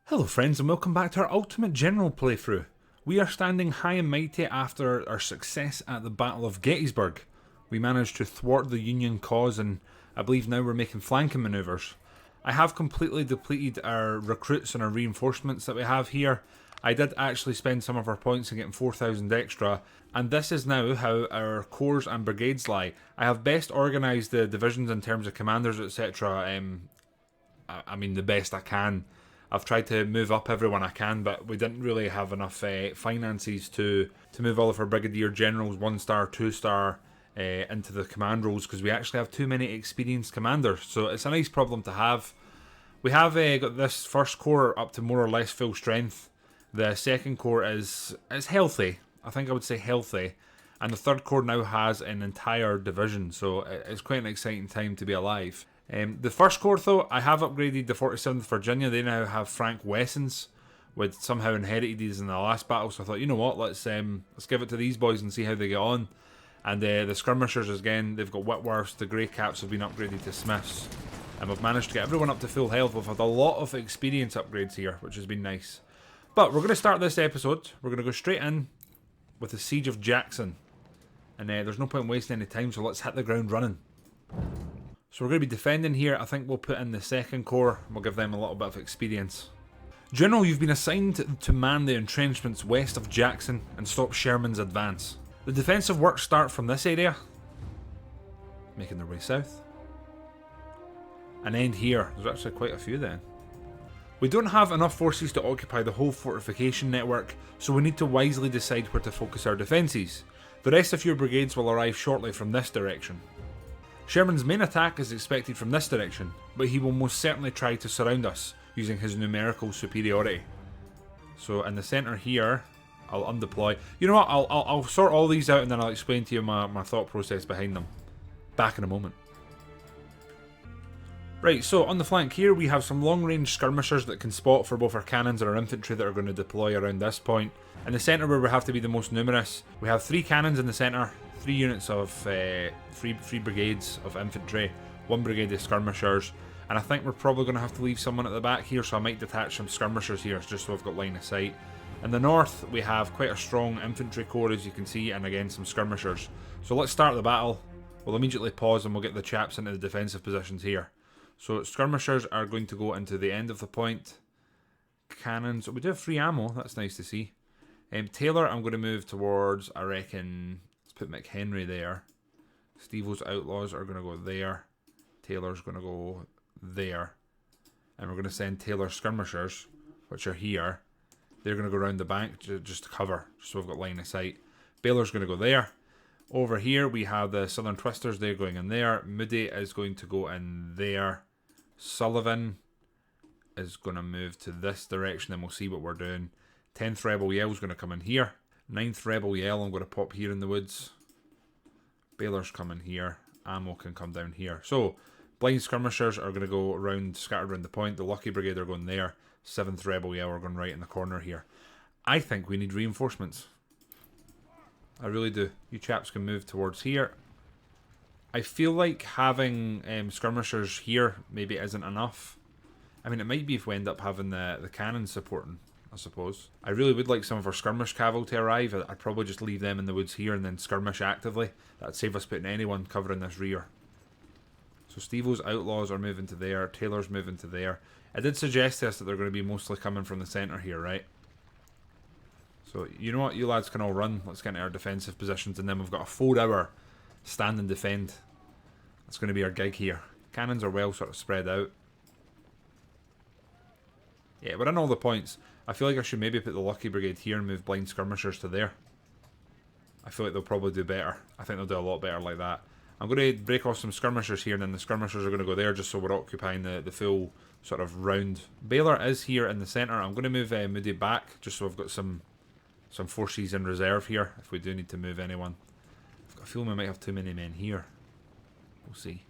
Hello friends and welcome back to our Ultimate General playthrough. We are standing high and mighty after our success at the Battle of Gettysburg. We managed to thwart the Union cause and I believe now we're making flanking manoeuvres. I have completely depleted our recruits and our reinforcements that we have here. I did actually spend some of our points in getting 4,000 extra, and this is now how our corps and brigades lie. I have best organised the divisions in terms of commanders, etc. I mean the best I can. I've tried to move up everyone I can, but we didn't really have enough finances to move all of our brigadier generals 1-star, 2-star into the command roles, because we actually have too many experienced commanders. So it's a nice problem to have. We have got this first corps up to more or less full strength. The second corps is healthy. I think I would say healthy. And the third corps now has an entire division, so it's quite an exciting time to be alive. The first corps though, I have upgraded the 47th Virginia. They now have Frank Wessons, which somehow inherited these in the last battle, so I thought, you know what, let's give it to these boys and see how they get on. And the skirmishers, again, they've got Whitworths, the Grey Caps have been upgraded to Smiths, and we've managed to get everyone up to full health. We've had a lot of experience upgrades here, which has been nice. But we're going to start this episode, we're going to go straight in with the Siege of Jackson. And there's no point wasting any time, so let's hit the ground running. So we're going to be defending here. I think we'll put in the second corps. We'll give them a little bit of experience. General, you've been assigned to man the entrenchments west of Jackson and stop Sherman's advance. The defensive works start from this area, making their way south, and end here. There's actually quite a few then. We don't have enough forces to occupy the whole fortification network, so we need to wisely decide where to focus our defences. The rest of your brigades will arrive shortly from this direction. Sherman's main attack is expected from this direction, but he will most certainly try to surround us using his numerical superiority. So in the centre here, I'll undeploy. You know what, I'll sort all these out and then I'll explain to you my thought process behind them. Back in a moment. Right, so on the flank here we have some long range skirmishers that can spot for both our cannons and our infantry that are going to deploy around this point. In the centre where we have to be the most numerous, we have 3 cannons in the centre, 3 units of three brigades of infantry, 1 brigade of skirmishers, and I think we're probably going to have to leave someone at the back here, so I might detach some skirmishers here just so I've got line of sight. In the north we have quite a strong infantry corps, as you can see, and again some skirmishers. So let's start the battle. We'll immediately pause and we'll get the chaps into the defensive positions here. So skirmishers are going to go into the end of the point. Cannons, we do have free ammo, that's nice to see. Taylor I'm going to move towards, I reckon, let's put McHenry there. Steve-O's Outlaws are going to go there. Taylor's going to go there. And we're going to send Taylor's skirmishers, which are here. They're going to go around the bank just to cover, just so we've got line of sight. Baylor's going to go there. Over here we have the Southern Twisters, they're going in there. Moody is going to go in there. Sullivan is going to move to this direction, and we'll see what we're doing. 10th Rebel Yell is going to come in here. 9th Rebel Yell I'm going to pop here in the woods. Baylor's coming here. Ammo can come down here. So, blind skirmishers are going to go around, scattered around the point. The Lucky Brigade are going there. 7th Rebel Yell are going right in the corner here. I think we need reinforcements. I really do. You chaps can move towards here. I feel like having skirmishers here maybe isn't enough. I mean, it might be if we end up having the cannons supporting, I suppose. I really would like some of our skirmish cavalry to arrive. I'd probably just leave them in the woods here and then skirmish actively. That'd save us putting anyone covering this rear. So Steve-O's Outlaws are moving to there. Taylor's moving to there. I did suggest to us that they're going to be mostly coming from the centre here, right? So, you know what? You lads can all run. Let's get into our defensive positions, and then we've got a 4-hour stand and defend. That's going to be our gig here. Cannons are well sort of spread out. Yeah, we're in all the points. I feel like I should maybe put the Lucky Brigade here and move blind skirmishers to there. I feel like they'll probably do better. I think they'll do a lot better like that. I'm going to break off some skirmishers here, and then the skirmishers are going to go there just so we're occupying the full sort of round. Baylor is here in the centre. I'm going to move Moody back just so I've got some forces in reserve here if we do need to move anyone. I've got a feeling we might have too many men here. We'll see.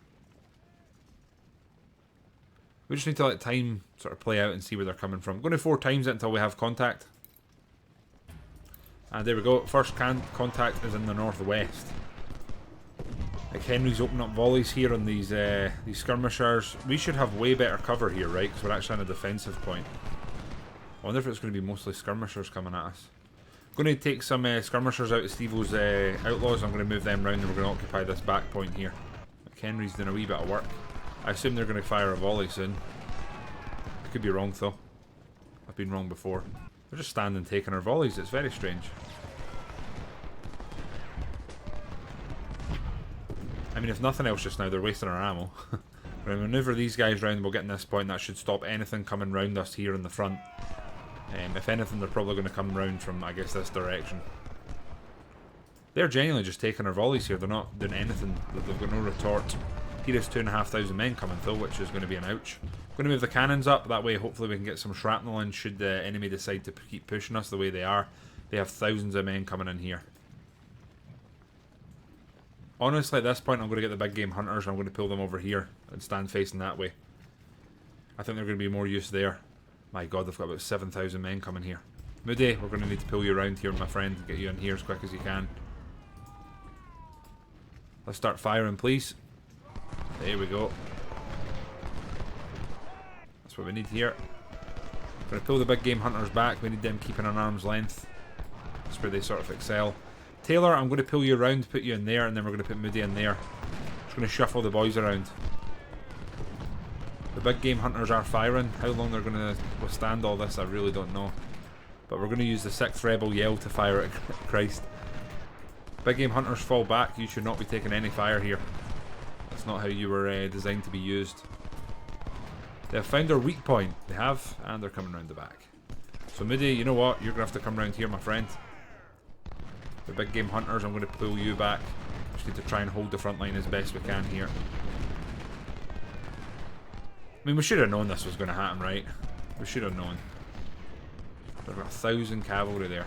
We just need to let time sort of play out and see where they're coming from. I'm going to 4 times it until we have contact. And there we go. First contact is in the northwest. Like Henry's opening up volleys here on these skirmishers. We should have way better cover here, right? Because we're actually on a defensive point. I wonder if it's going to be mostly skirmishers coming at us. I'm going to take some skirmishers out of Steve-O's outlaws. I'm going to move them round and we're going to occupy this back point here. McHenry's doing a wee bit of work. I assume they're going to fire a volley soon. I could be wrong though. I've been wrong before. They're just standing taking our volleys. It's very strange. I mean, if nothing else just now, they're wasting our ammo. We're going to manoeuvre these guys round. We'll get in this point. That should stop anything coming round us here in the front. If anything, they're probably going to come round from, I guess, this direction. They're genuinely just taking our volleys here. They're not doing anything. They've got no retort. Here is 2,500 men coming though, which is going to be an ouch. I'm going to move the cannons up. That way, hopefully, we can get some shrapnel in should the enemy decide to keep pushing us the way they are. They have thousands of men coming in here. Honestly, at this point, I'm going to get the big game hunters. I'm going to pull them over here and stand facing that way. I think they're going to be more use there. My god, they've got about 7,000 men coming here. Moody, we're going to need to pull you around here, my friend, and get you in here as quick as you can. Let's start firing, please. There we go. That's what we need here. We're going to pull the big game hunters back. We need them keeping an arm's length. That's where they sort of excel. Taylor, I'm going to pull you around, put you in there, and then we're going to put Moody in there. Just going to shuffle the boys around. The big game hunters are firing. How long they're going to withstand all this, I really don't know. But we're going to use the 6th rebel yell to fire at Christ. Big game hunters fall back. You should not be taking any fire here. That's not how you were designed to be used. They have found their weak point. They have, and they're coming around the back. So Moody, you know what? You're going to have to come around here, my friend. The big game hunters, I'm going to pull you back. Just need to try and hold the front line as best we can here. I mean, we should have known this was going to happen, right? We should have known. There's got 1,000 cavalry there.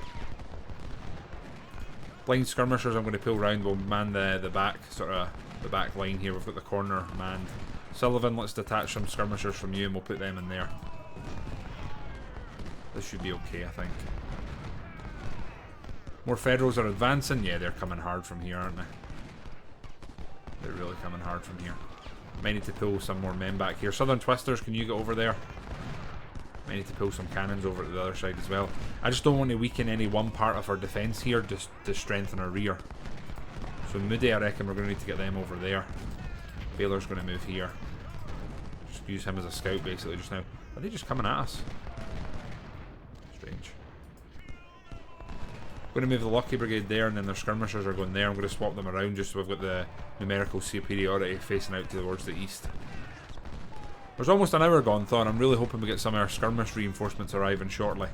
Blind skirmishers, I'm going to pull round. We'll man the back, sort of the back line here. We've got the corner manned. Sullivan, let's detach some skirmishers from you and we'll put them in there. This should be okay, I think. More Federals are advancing. Yeah, they're coming hard from here, aren't they? They're really coming hard from here. Might need to pull some more men back here. Southern Twisters, can you get over there? Might need to pull some cannons over to the other side as well. I just don't want to weaken any one part of our defence here, just to strengthen our rear. So Moody, I reckon we're going to need to get them over there. Baylor's going to move here. Just use him as a scout basically just now. Are they just coming at us? Strange. I'm going to move the Lucky Brigade there, and then their skirmishers are going there. I'm going to swap them around just so we've got the numerical superiority facing out towards the east. There's almost an hour gone, though, and I'm really hoping we get some of our skirmish reinforcements arriving shortly.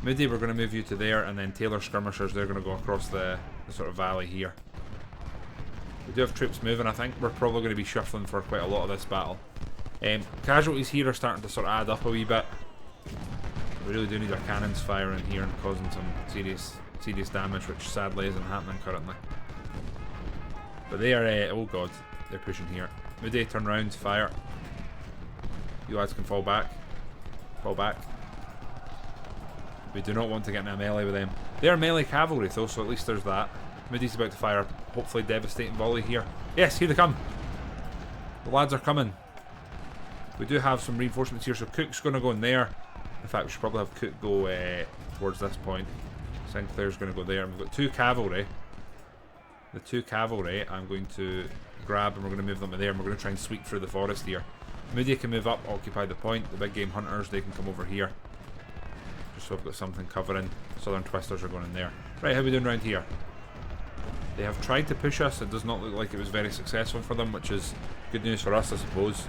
Moody, we're going to move you to there, and then Taylor skirmishers, they're going to go across the sort of valley here. We do have troops moving. I think we're probably going to be shuffling for quite a lot of this battle. Casualties here are starting to sort of add up a wee bit. We really do need our cannons firing here and causing some serious damage, which sadly isn't happening currently. But they are, oh god, they're pushing here. Moody, turn round, fire. You lads can fall back. Fall back. We do not want to get in a melee with them. They are melee cavalry though, so at least there's that. Moody's about to fire, hopefully devastating volley here. Yes, here they come. The lads are coming. We do have some reinforcements here, so Cook's going to go in there. In fact, we should probably have Cook go towards this point. Sinclair's going to go there. We've got 2 cavalry. The 2 cavalry I'm going to grab and we're going to move them to there, and we're going to try and sweep through the forest here. Moody can move up, occupy the point. The big game hunters, they can come over here. Just so I've got something covering. Southern Twisters are going in there. Right, how are we doing around here? They have tried to push us. It does not look like it was very successful for them, which is good news for us, I suppose.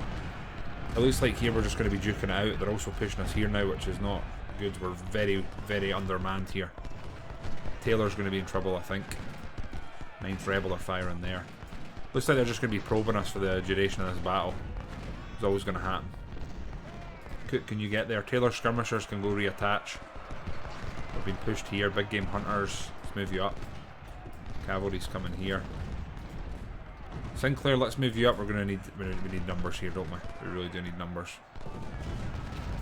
It looks like here we're just going to be duking it out. They're also pushing us here now, which is not good. We're very, very undermanned here. Taylor's going to be in trouble, I think. 9th Rebel are firing there. Looks like they're just going to be probing us for the duration of this battle. It's always going to happen. Cook, can you get there? Taylor skirmishers can go reattach. We've been pushed here. Big game hunters, let's move you up. Cavalry's coming here. Sinclair, let's move you up. We're going to need, we need numbers here, don't we? We really do need numbers.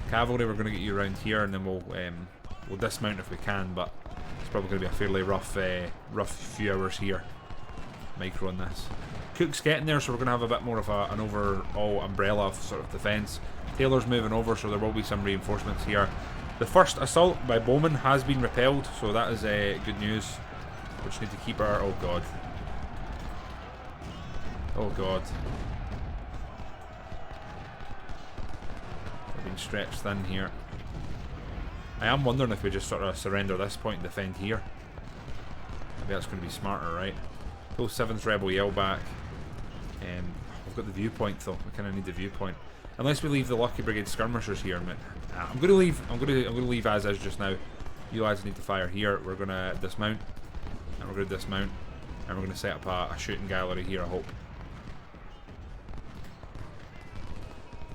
Cavalry, we're going to get you around here, and then we'll dismount if we can, but it's probably going to be a fairly rough few hours here. Micro on this. Cook's getting there, so we're going to have a bit more of an overall umbrella of sort of defence. Taylor's moving over, so there will be some reinforcements here. The first assault by Bowman has been repelled, so that is good news. We just need to keep our... Oh god. Oh god. We're being stretched thin here. I am wondering if we just sort of surrender this point and defend here. Maybe that's going to be smarter, right? Pull 7th Rebel Yell back. We've got the viewpoint though. We kind of need the viewpoint. Unless we leave the Lucky Brigade skirmishers here. I'm going to leave. I'm going to leave as is just now. You lads need to fire here. We're going to dismount, and we're going to dismount, and we're going to set up a shooting gallery here. I hope.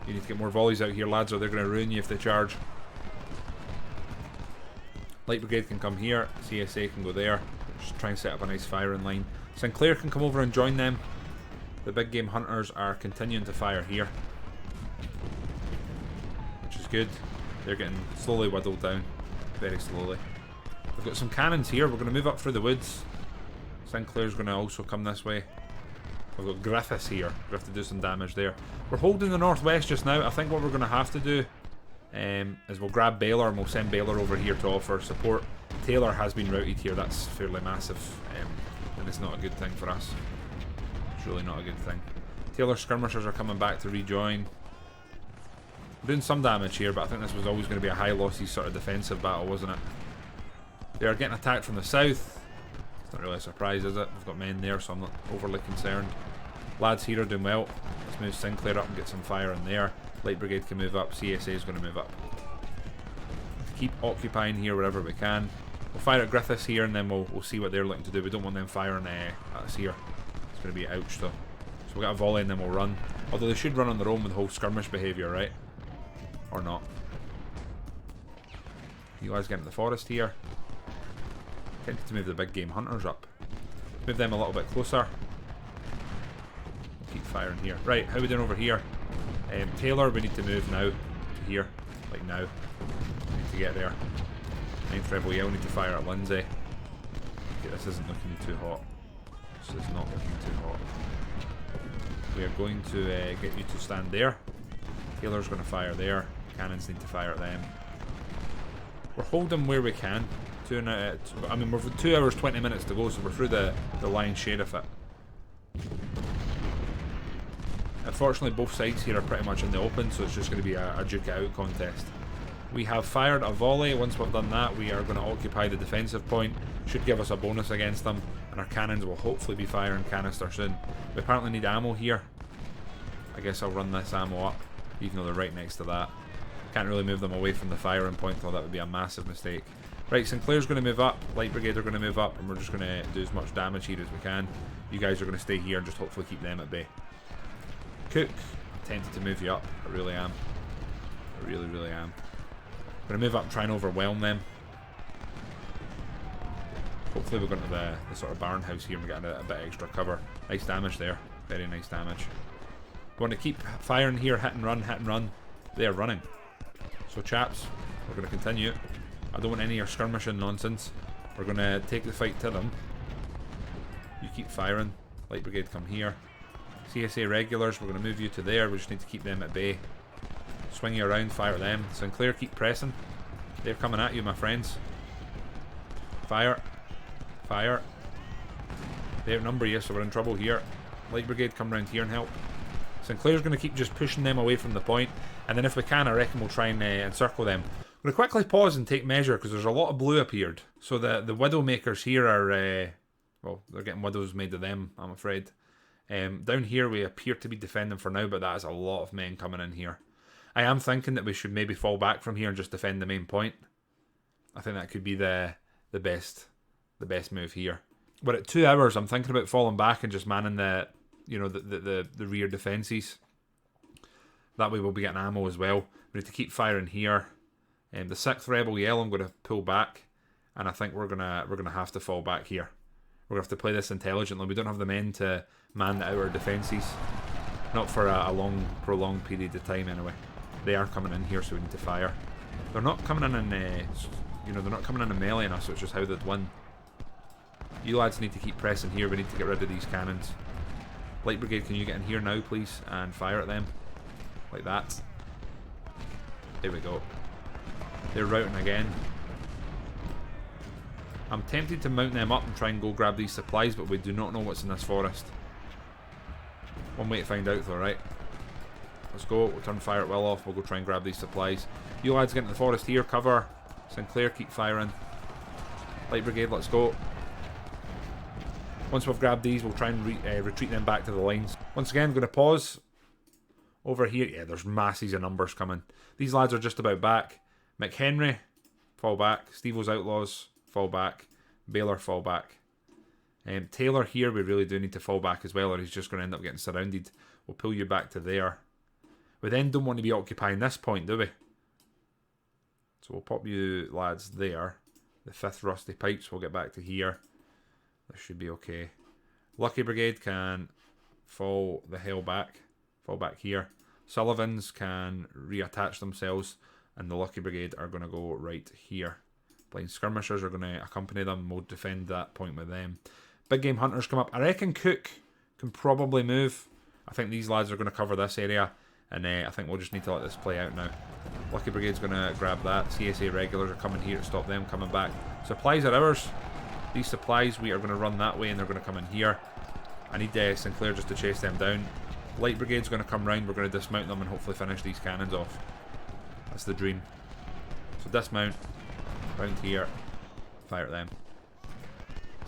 You need to get more volleys out here, lads, or they're going to ruin you if they charge. Light Brigade can come here. CSA can go there. Just try and set up a nice firing line. Sinclair can come over and join them. The big game hunters are continuing to fire here, which is good. They're getting slowly whittled down, very slowly. We've got some cannons here. We're going to move up through the woods. Sinclair's going to also come this way. We've got Griffiths here. We have to do some damage there. We're holding the northwest just now. I think what we're going to have to do is we'll grab Baylor and we'll send Baylor over here to offer support. Taylor has been routed here. That's fairly massive, and it's not a good thing for us. It's really not a good thing. Taylor skirmishers are coming back to rejoin. We're doing some damage here, but I think this was always going to be a high losses sort of defensive battle, wasn't it? They are getting attacked from the south. It's not really a surprise, is it? We've got men there, so I'm not overly concerned. Lads here are doing well. Let's move Sinclair up and get some fire in there. Light Brigade can move up. CSA is going to move up. Keep occupying here wherever we can. We'll fire at Griffiths here, and then we'll see what they're looking to do. We don't want them firing at us here. It's going to be ouch though. So we'll get a volley and then we'll run. Although they should run on their own with the whole skirmish behaviour, right? Or not. You guys get into the forest here. Tempted to move the big game hunters up. Move them a little bit closer. We'll keep firing here. Right, how are we doing over here? Taylor, we need to move now to here. Like now. We need to get there. 9th Rebel Yell need to fire at Lindsay. Okay, this isn't looking too hot. This is not looking too hot. We are going to get you to stand there. Taylor's going to fire there. Cannons need to fire at them. We're holding where we can. I mean, we're 2 hours 20 minutes to go, so we're through the lion's share of it. Unfortunately, both sides here are pretty much in the open, so it's just going to be a duke it out contest. We have fired a volley. Once we've done that, we are going to occupy the defensive point. Should give us a bonus against them, and our cannons will hopefully be firing canister soon. We apparently need ammo here. I guess I'll run this ammo up, even though they're right next to that. Can't really move them away from the firing point, though. That would be a massive mistake. Right, Sinclair's going to move up. Light Brigade are going to move up, and we're just going to do as much damage here as we can. You guys are going to stay here and just hopefully keep them at bay. Cook, I'm tempted to move you up. I really am. I really, really am. I'm going to move up and try and overwhelm them. Hopefully we're going to the sort of barn house here and we're getting a bit extra cover. Nice damage there. Very nice damage. We want to keep firing here. Hit and run, hit and run. They are running. So chaps, we're going to continue. I don't want any of your skirmishing nonsense. We're going to take the fight to them. You keep firing. Light Brigade come here. CSA regulars, we're going to move you to there. We just need to keep them at bay. Swing you around, fire them. Sinclair, keep pressing. They're coming at you, my friends. Fire. Fire. They outnumber you, so we're in trouble here. Light Brigade, come around here and help. Sinclair's going to keep just pushing them away from the point. And then if we can, I reckon we'll try and encircle them. I'm going to quickly pause and take measure because there's a lot of blue appeared. So the Widowmakers here are... well, they're getting widows made of them, I'm afraid. Down here we appear to be defending for now, but that is a lot of men coming in here. I am thinking that we should maybe fall back from here and just defend the main point. I think that could be the best move here. But at 2 hours, I'm thinking about falling back and just manning the rear defences. That way we'll be getting ammo as well. We need to keep firing here. The 6th Rebel Yell, I'm going to pull back, and I think we're gonna have to fall back here. We're going to have to play this intelligently. We don't have the men to man the outer defences. Not for a long, prolonged period of time anyway. They are coming in here, so we need to fire. They're not coming in they're not coming in and meleeing us, so it's just how they'd win. You lads need to keep pressing here. We need to get rid of these cannons. Light Brigade, can you get in here now, please, and fire at them? Like that. There we go. They're routing again. I'm tempted to mount them up and try and go grab these supplies, but we do not know what's in this forest. One way to find out though, right? Let's go. We'll turn fire at will off. We'll go try and grab these supplies. You lads get into the forest here. Cover. Sinclair, keep firing. Light Brigade, let's go. Once we've grabbed these, we'll try and retreat them back to the lines. Once again, I'm going to pause. Over here, yeah, there's masses of numbers coming. These lads are just about back. McHenry, fall back. Steve-O's Outlaws, fall back. Baylor, fall back. Taylor here, we really do need to fall back as well, or he's just going to end up getting surrounded. We'll pull you back to there. We then don't want to be occupying this point, do we? So we'll pop you lads there. The 5th Rusty Pipes, we'll get back to here. This should be okay. Lucky Brigade can fall the hell back. Fall back here. Sullivans can reattach themselves, and the Lucky Brigade are going to go right here. Blind Skirmishers are going to accompany them. We'll defend that point with them. Big Game Hunters come up. I reckon Cook can probably move. I think these lads are going to cover this area, and I think we'll just need to let this play out now. Lucky Brigade's going to grab that. CSA regulars are coming here to stop them coming back. Supplies are ours. These supplies, we are going to run that way, and they're going to come in here. I need Sinclair just to chase them down. Light Brigade's going to come round. We're going to dismount them and hopefully finish these cannons off. That's the dream. So dismount. Round here. Fire at them.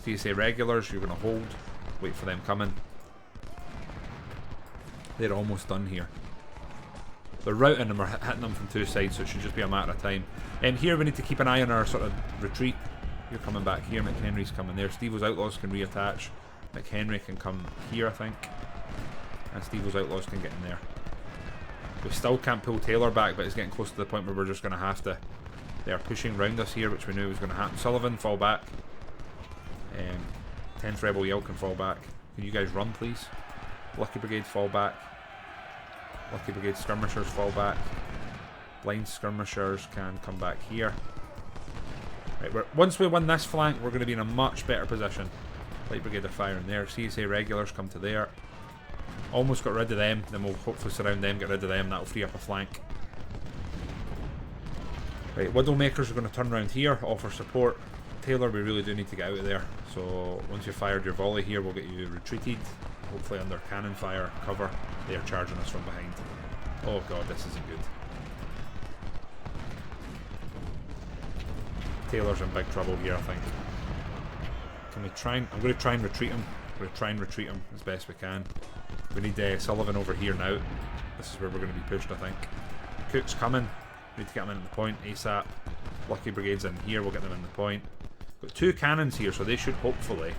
CSA regulars, you're going to hold. Wait for them coming. They're almost done here. They're routing and we're hitting them from two sides, so it should just be a matter of time. Here we need to keep an eye on our sort of retreat. You're coming back here. McHenry's coming there. Steve-O's Outlaws can reattach. McHenry can come here, I think. And Steve-O's Outlaws can get in there. We still can't pull Taylor back, but it's getting close to the point where we're just going to have to. They are pushing round us here, which we knew was going to happen. Sullivan, fall back. 10th Rebel Yell can fall back. Can you guys run, please? Lucky Brigade, fall back. Lucky Brigade Skirmishers, fall back. Blind Skirmishers can come back here. Right, once we win this flank, we're going to be in a much better position. Light Brigade are firing there. CSA regulars come to there. Almost got rid of them. Then we'll hopefully surround them, get rid of them. That'll free up a flank. Right, Widowmakers are going to turn around here, offer support. Taylor, we really do need to get out of there. So once you've fired your volley here, we'll get you retreated. Hopefully under cannon fire cover. They are charging us from behind. Oh god, this isn't good. Taylor's in big trouble here, I think. Can we try and... I'm going to try and retreat him. I'm going to try and retreat him as best we can. We need Sullivan over here now. This is where we're going to be pushed, I think. Cook's coming. We need to get him in at the point ASAP. Lucky Brigade's in here. We'll get them in the point. Got two cannons here, so they should hopefully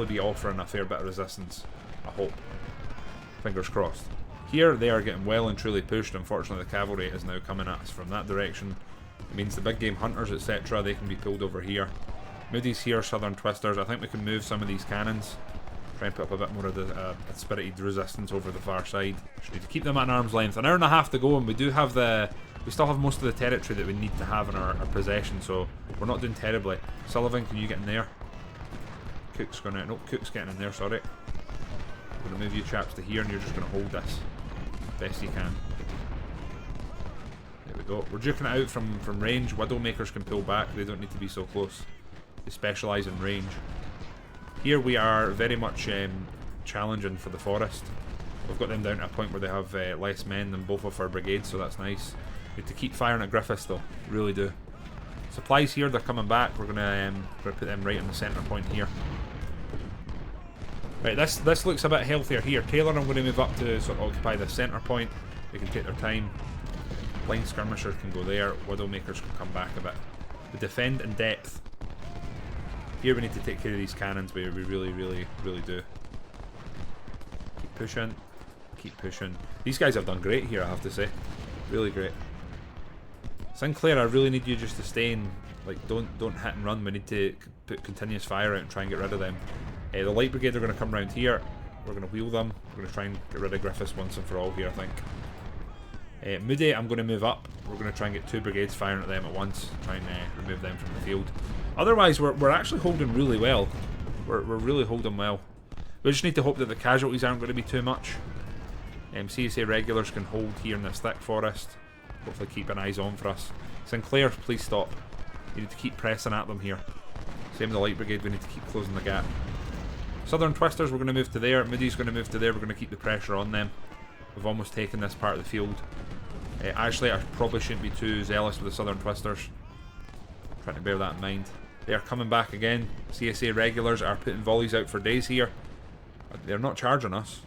be offering a fair bit of resistance. I hope. Fingers crossed. Here they are getting well and truly pushed. Unfortunately, the cavalry is now coming at us from that direction. It means the big game hunters, etc., they can be pulled over here. Moody's here, Southern Twisters. I think we can move some of these cannons. Try and put up a bit more of the spirited resistance over the far side. Just need to keep them at an arm's length. An hour and a half to go, and we do have we still have most of the territory that we need to have in our possession, so we're not doing terribly. Sullivan, can you get in there? Cook's gonna... Nope, Cook's getting in there, sorry. I'm gonna move you chaps to here, and you're just gonna hold this. Best you can. There we go. We're duking it out from range. Widowmakers can pull back. They don't need to be so close. They specialise in range. Here we are very much challenging for the forest. We've got them down to a point where they have less men than both of our brigades, so that's nice. We have to keep firing at Griffiths though. Really do. Supplies here, they're coming back. We're gonna put them right in the centre point here. Right, this looks a bit healthier here. Taylor, I'm going to move up to sort of occupy the centre point. They can take their time. Blind Skirmishers can go there. Widowmakers can come back a bit. We defend in depth. Here we need to take care of these cannons, we really do. Keep pushing. Keep pushing. These guys have done great here, I have to say. Really great. Sinclair, I really need you just to stay in. Like, don't hit and run. We need to put continuous fire out and try and get rid of them. The Light Brigade are going to come round here. We're going to wheel them. We're going to try and get rid of Griffiths once and for all here, I think. Moody, I'm going to move up. We're going to try and get two brigades firing at them at once. Try and remove them from the field. Otherwise, we're actually holding really well. We're really holding well. We just need to hope that the casualties aren't going to be too much. CSA regulars can hold here in this thick forest. hopefully keep an eyes on for us. Sinclair, please stop. You need to keep pressing at them here. Same with the Light Brigade, we need to keep closing the gap. Southern Twisters, we're going to move to there. Moody's going to move to there. We're going to keep the pressure on them. We've almost taken this part of the field. Actually, I probably shouldn't be too zealous with the Southern Twisters. Trying to bear that in mind. They are coming back again. CSA regulars are putting volleys out for days here. They're not charging us.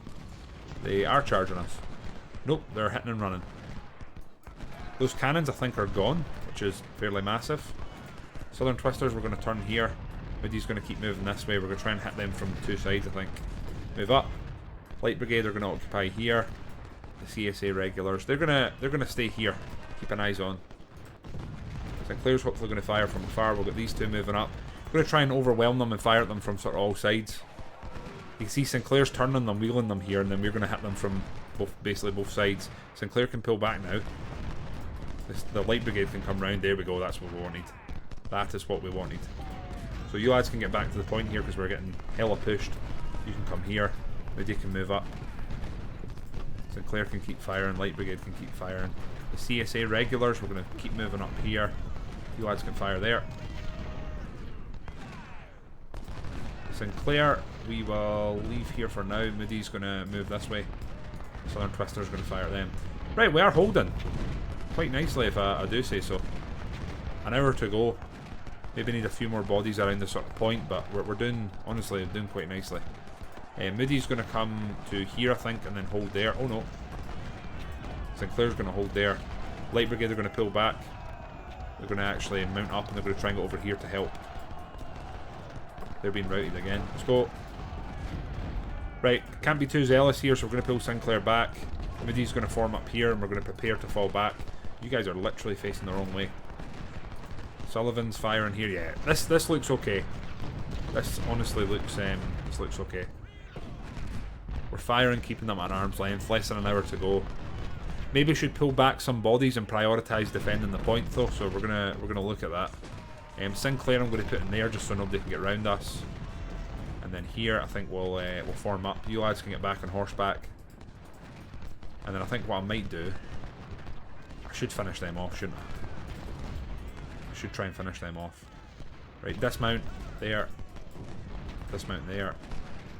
They are charging us. Nope, they're hitting and running. Those cannons, I think, are gone, which is fairly massive. Southern Twisters, we're going to turn here. Moody's going to keep moving this way. We're going to try and hit them from two sides, I think. Move up. Light Brigade are going to occupy here. The CSA regulars, they're gonna stay here. Keep an eyes on. Sinclair's hopefully going to fire from afar. We'll get these two moving up. We're going to try and overwhelm them and fire at them from sort of all sides. You can see Sinclair's turning them, wheeling them here, and then we're going to hit them from basically both sides. Sinclair can pull back now. The Light Brigade can come round. There we go. That's what we wanted. That is what we wanted. So you lads can get back to the point here because we're getting hella pushed. You can come here. Moody can move up. Sinclair can keep firing. Light Brigade can keep firing. The CSA regulars, we're going to keep moving up here. You lads can fire there. Sinclair, we will leave here for now. Moody's going to move this way. Southern Twister's going to fire them. Right, we are holding quite nicely, if I do say so. An hour to go. Maybe need a few more bodies around this sort of point, but we're doing, honestly, doing quite nicely. Moody's going to come to here, I think, and then hold there. Oh no. Sinclair's going to hold there. Light Brigade are going to pull back. They're going to actually mount up and they're going to try and go over here to help. They're being routed again. Let's go. Right, can't be too zealous here, so we're going to pull Sinclair back. Moody's going to form up here and we're going to prepare to fall back. You guys are literally facing the wrong way. Sullivan's firing here. Yeah, this looks okay. This honestly looks okay. We're firing, keeping them at arm's length. Less than an hour to go. Maybe should pull back some bodies and prioritise defending the point though. So we're gonna look at that. Sinclair, I'm going to put in there just so nobody can get round us. And then here, I think we'll form up. You lads can get back on horseback. And then I think what I might do, I should finish them off, shouldn't I? I should try and finish them off. Right, dismount there. Dismount there.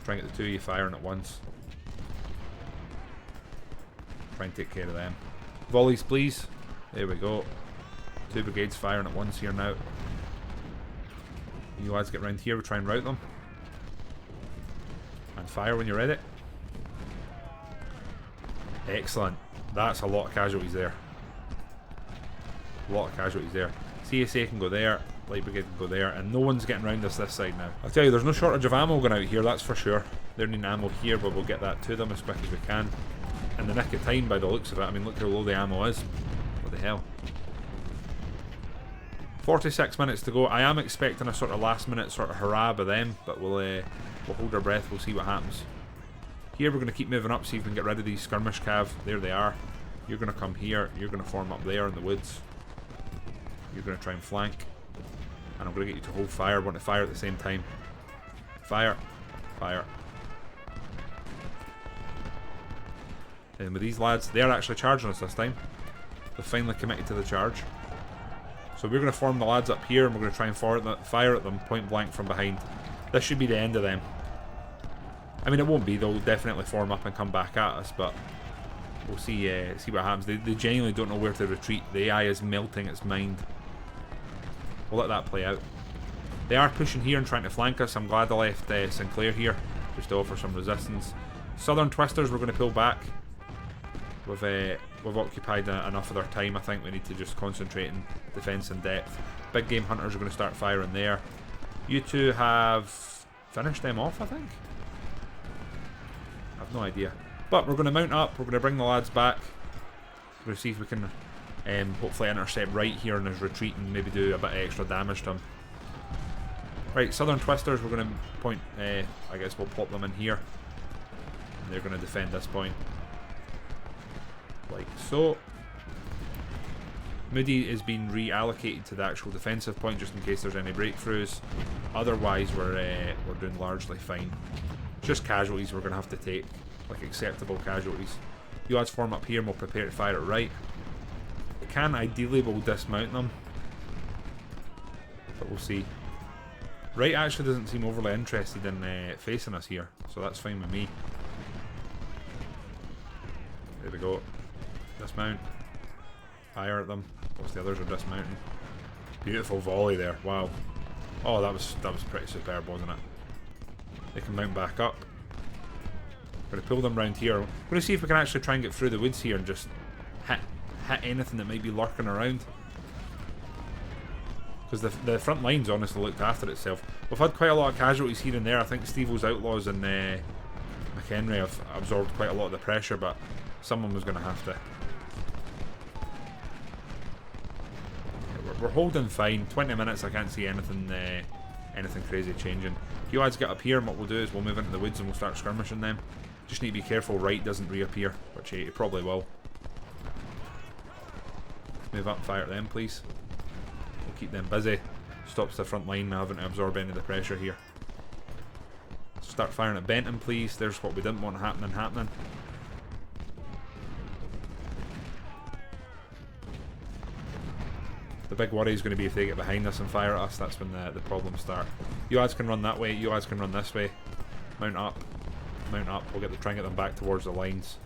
Try and get the two of you firing at once. Try and take care of them. Volleys, please. There we go. Two brigades firing at once here now. You lads get round here. We try and rout them. And fire when you're ready. Excellent. That's a lot of casualties there. A lot of casualties there. CSA can go there. Light Brigade can go there. And no one's getting round us this side now. I'll tell you, there's no shortage of ammo going out here, that's for sure. They're needing ammo here, but we'll get that to them as quick as we can. In the nick of time by the looks of it. I mean, look how low the ammo is. What the hell. 46 minutes to go. I am expecting a sort of last minute sort of hurrah by them, but we'll hold our breath. We'll see what happens. Here we're going to keep moving up, see if we can get rid of these skirmish cav. There they are. You're going to come here. You're going to form up there in the woods. You're going to try and flank. And I'm going to get you to hold fire. I want to fire at the same time. Fire. Fire. And with these lads, they are actually charging us this time. They've finally committed to the charge. So we're going to form the lads up here and we're going to try and fire at them point blank from behind. This should be the end of them. I mean, it won't be. They'll definitely form up and come back at us, but we'll see what happens. They genuinely don't know where to retreat. The AI is melting its mind. We'll let that play out. They are pushing here and trying to flank us. I'm glad I left Sinclair here just to offer some resistance. Southern Twisters, we're going to pull back. We've occupied enough of their time. I think we need to just concentrate in defence and depth. Big game hunters are going to start firing there. You two have finished them off, I think. I've no idea. But we're going to mount up. We're going to bring the lads back. We're going to see if we can hopefully intercept right here in his retreat and maybe do a bit of extra damage to him. Right, Southern Twisters, we're going to point, I guess we'll plop them in here. And they're going to defend this point. Like so. Moody is being reallocated to the actual defensive point just in case there's any breakthroughs. Otherwise, we're doing largely fine. Just casualties we're going to have to take, like acceptable casualties. You lads form up here and we'll prepare to fire it right. can, ideally we'll dismount them. But we'll see. Wright actually doesn't seem overly interested in facing us here, so that's fine with me. There we go. Dismount. Fire at them. Whilst the others are dismounting. Beautiful volley there. Wow. Oh, that was pretty superb, wasn't it? They can mount back up. Going to pull them round here. I'm going to see if we can actually try and get through the woods here and just hit anything that might be lurking around. Because the front line's honestly looked after itself. We've had quite a lot of casualties here and there. I think Steve-O's Outlaws and McHenry have absorbed quite a lot of the pressure, but someone was going to have to. We're holding fine. 20 minutes, I can't see anything crazy changing. You lads get up here, and what we'll do is we'll move into the woods and we'll start skirmishing them. Just need to be careful Wright doesn't reappear, which he probably will. Move up, fire at them, please. We'll keep them busy. Stops the front line having to absorb any of the pressure here. Start firing at Benton, please. There's what we didn't want happening. The big worry is going to be if they get behind us and fire at us. That's when the problems start. You lads can run that way. You lads can run this way. Mount up. Mount up. We'll try and get them back towards the lines.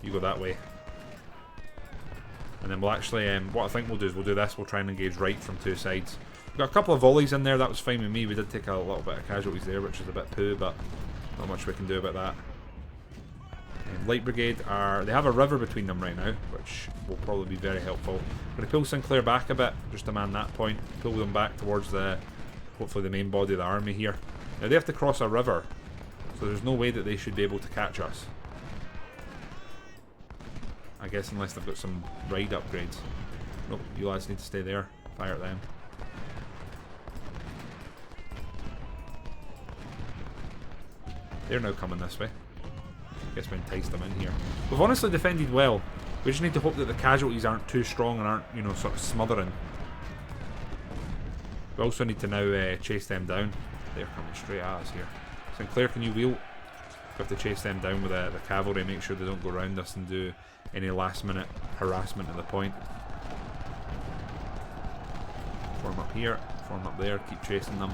You go that way. And then we'll actually, what I think we'll do is we'll do this. We'll try and engage right from two sides. We've got a couple of volleys in there. That was fine with me. We did take a little bit of casualties there, which is a bit poo, but not much we can do about that. Light Brigade they have a river between them right now, which will probably be very helpful. I'm going to pull Sinclair back a bit, just to man that point. Pull them back towards hopefully the main body of the army here. Now they have to cross a river, so there's no way that they should be able to catch us. I guess unless they've got some ride upgrades. Nope, you lads need to stay there. Fire at them. They're now coming this way. Guess we enticed them in here. We've honestly defended well. We just need to hope that the casualties aren't too strong and aren't, you know, sort of smothering. We also need to now chase them down. They're coming straight at us here. Sinclair, can you wheel? We have to chase them down with the cavalry, make sure they don't go around us and do any last minute harassment at the point. Form up here, form up there, keep chasing them.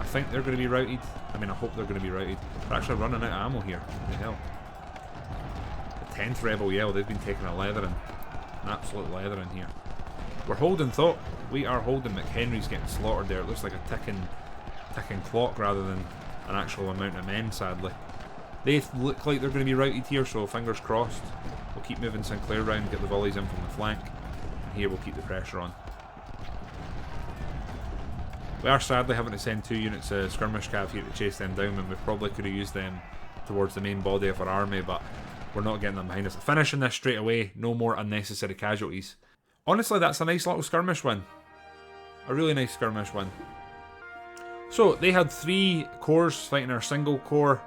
I think they're going to be routed. I mean, I hope they're going to be routed. We're actually running out of ammo here. What the hell? 10th Rebel Yell, they've been taking a leathering. An absolute leathering here. We're holding thought. We are holding. McHenry's getting slaughtered there. It looks like a ticking clock rather than an actual amount of men, sadly. They look like they're going to be routed here, so fingers crossed. We'll keep moving Sinclair around, get the volleys in from the flank. And here we'll keep the pressure on. We are sadly having to send 2 units of skirmish cav here to chase them down, and we probably could have used them towards the main body of our army, but we're not getting them behind us. Finishing this straight away, no more unnecessary casualties. Honestly, that's a nice little skirmish win. A really nice skirmish win. So, they had 3 corps fighting our single corps.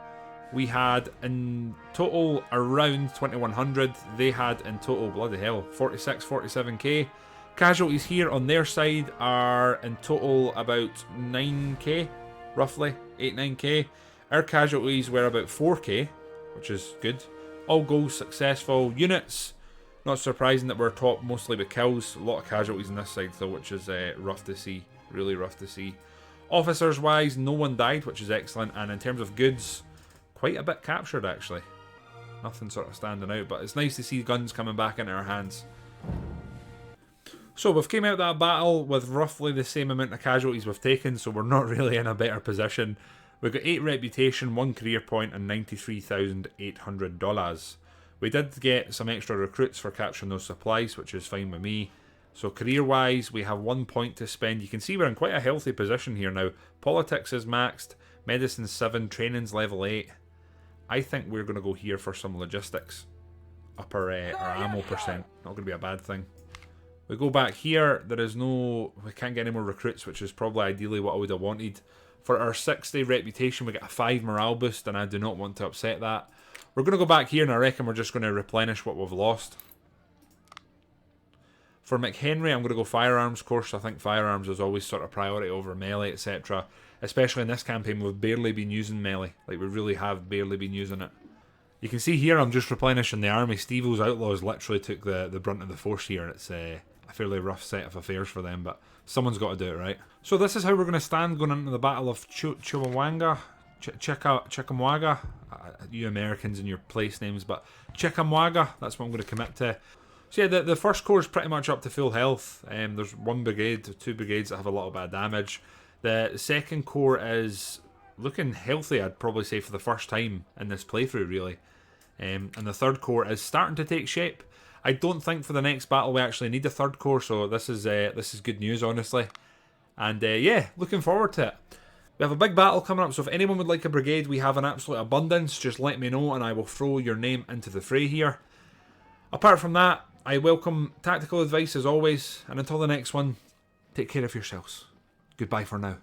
We had in total around 2100. They had in total, bloody hell, 46, 47k. Casualties here on their side are in total about 9k, roughly, 8-9k. Our casualties were about 4k, which is good. All goals successful. Units, not surprising that we're top mostly with kills. A lot of casualties on this side though, which is rough to see. Really rough to see. Officers wise, no one died, which is excellent. And in terms of goods, quite a bit captured actually. Nothing sort of standing out, but it's nice to see guns coming back into our hands. So we've came out of that battle with roughly the same amount of casualties we've taken, so we're not really in a better position. We've got 8 reputation, 1 career point, and $93,800. We did get some extra recruits for capturing those supplies, which is fine with me. So career-wise, we have 1 point to spend. You can see we're in quite a healthy position here now. Politics is maxed, medicine 7, training's level 8. I think we're going to go here for some logistics. Up our ammo percent. Not going to be a bad thing. We go back here, we can't get any more recruits, which is probably ideally what I would have wanted. For our 60 reputation, we get a 5 morale boost, and I do not want to upset that. We're going to go back here, and I reckon we're just going to replenish what we've lost. For McHenry, I'm going to go firearms course. I think firearms is always sort of priority over melee, etc. Especially in this campaign, we've barely been using melee. Like, we really have barely been using it. You can see here, I'm just replenishing the army. Steve-O's Outlaws literally took the brunt of the force here. It's a fairly rough set of affairs for them, but someone's got to do it, right? So this is how we're going to stand going into the Battle of Chickamauga. You Americans and your place names, but Chickamauga, that's what I'm going to commit to. So yeah, the first corps is pretty much up to full health. There's one brigade, two brigades that have a little bit of damage. The second corps is looking healthy, I'd probably say, for the first time in this playthrough, really. And the third corps is starting to take shape. I don't think for the next battle we actually need a third corps, so this is good news, honestly. And yeah, looking forward to it. We have a big battle coming up, so if anyone would like a brigade, we have an absolute abundance. Just let me know and I will throw your name into the fray here. Apart from that, I welcome tactical advice as always, and until the next one, take care of yourselves. Goodbye for now.